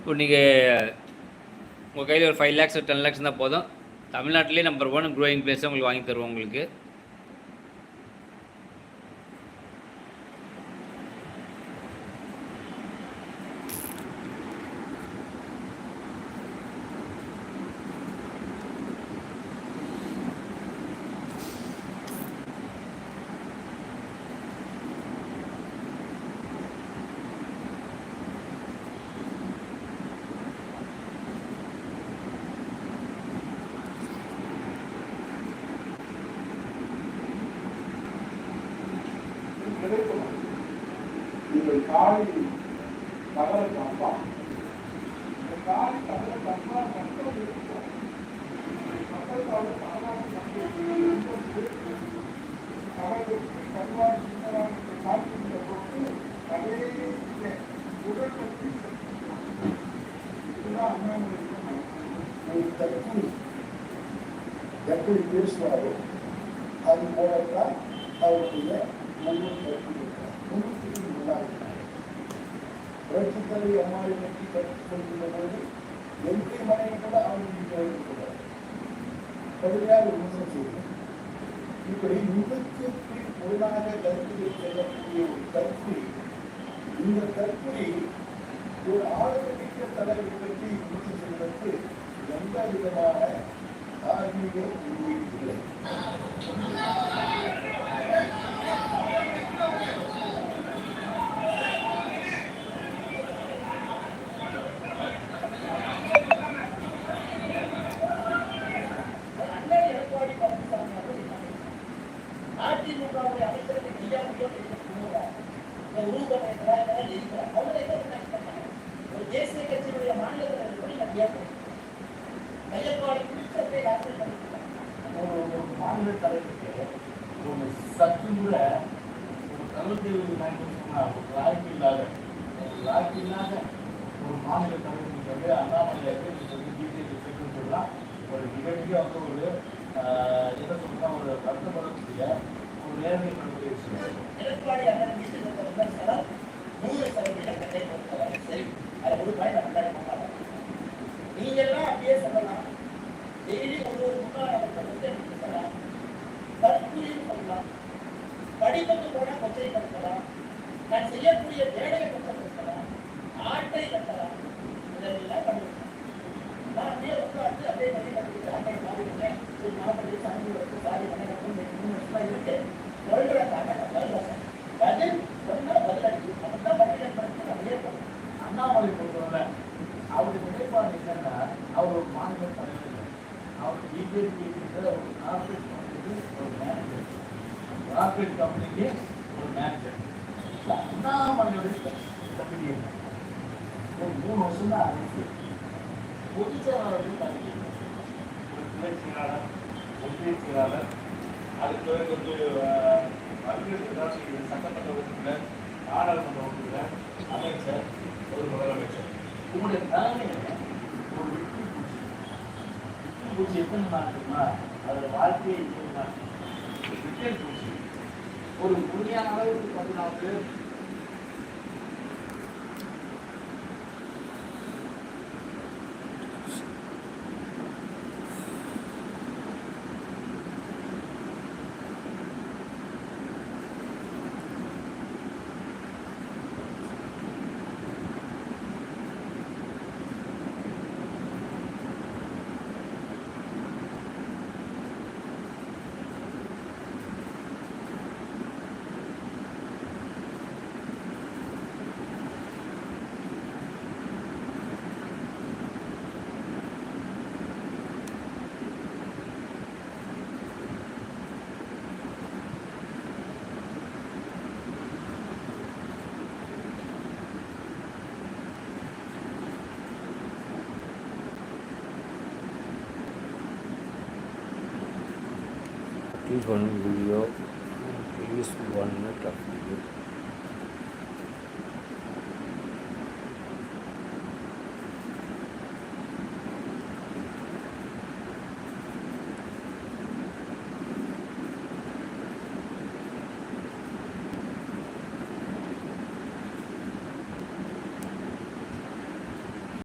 இப்போ நீங்கள் உங்கள் கையில் ஒரு 5 lakhs 10 lakhs இருந்தால் போதும், தமிழ்நாட்டிலே நம்பர் 1 க்ரோயிங் பிளேஸை உங்களுக்கு வாங்கி தருவோம் உங்களுக்கு. நீங்கள் காலை தகர தப்பா காலை தகர தப்பா மக்கள் இருக்கும் மக்களுக்காக காட்டுகின்ற பொழுது அதே உடல் பற்றி இதுதான் அண்ணாமலை எப்படி பேசுவாரோ அது போலத்தான் அவருடைய புரட்சித்தலை அம்மாவை பற்றி கற்றுக் கொள்கின்ற போது எந்த மனைவி கூட அவர்களுக்கு கடுமையாக விமர்சனம் செய்யும். இப்படி முகத்திற்கு பொருளாக கருத்தில் செல்லக்கூடிய ஒரு கருத்து, இந்த கருத்தை ஒரு ஆளுமிக்க தலைவரை பற்றி விமர்சனம் செய்வதற்கு எந்த விதமான ஆன்மீக இல்லை. தேசிய கட்சியினுடைய மாநில மாநில தலைவருக்கு ஒரு சற்று கூட ஒரு கருத்து வாய்ப்பு இல்லாத ஒரு மாநில தலைவருக்கு அண்ணாமலையாருக்கு பிஜேபி சொல்லலாம் ஒரு நிகழ்ச்சியாக வந்து ஒரு என்ன சொல்லலாம் ஒரு வருத்தப்படக்கூடிய ஒரு நேர்மைப்படுத்திய விஷயம். நீங்க எல்லாம் அப்படியே சொல்லலாம். டெய்லி ஒரு தற்கூலியும் சொல்லலாம், படிப்புக்கு போனா கொச்சைப்படுத்தலாம், நான் செய்யக்கூடிய வேலையை கொச்சப்படுத்தலாம், ஆட்டை கட்டலாம், இதெல்லாம் பண்ணுவேன். நான் அப்படியே உட்காந்து அப்படியே ஆட்டை மாறிவிட்டேன். ஒரு மாவட்டத்தை சாமி வச்சு சாரி வணக்கம் 3 வருஷமா இருக்கு. பதில் சொன்னா பதிலடி அப்படிதான் பதிலடி அப்படியே அண்ணாமலை பொறுத்தவரை அவருடைய நிலைப்பாடு என்னன்னா, அவர் ஒரு மாநில தலைவர், அவர் பிஜேபி ஒரு கார்பரேட் கம்பெனிக்கு ஒரு மேனேஜர், கார்பரேட் கம்பெனிக்கு ஒரு மேனேஜர். அண்ணாமலையுடைய கம்பெனி ஒரு 3 வருஷம் தான் அரசு பொதுச் செயலாளர்கள் தகுதி, ஒரு துணை செயலாளர், ஒன்றிய செயலாளர், அதுக்கு பிறகு வந்து சட்டமன்ற உறுப்பினர், நாடாளுமன்ற உறுப்பினர், அமைச்சர், ஒரு முதலமைச்சர். உங்களுடைய தலைமை ஒரு வெற்றி பூச்சி எத்தனை நாட்டுமா அதோட வாழ்க்கையை விக்கெட் பூச்சி ஒரு முழுமையான அளவுக்கு 14 பேர் One video is 1 minute of video.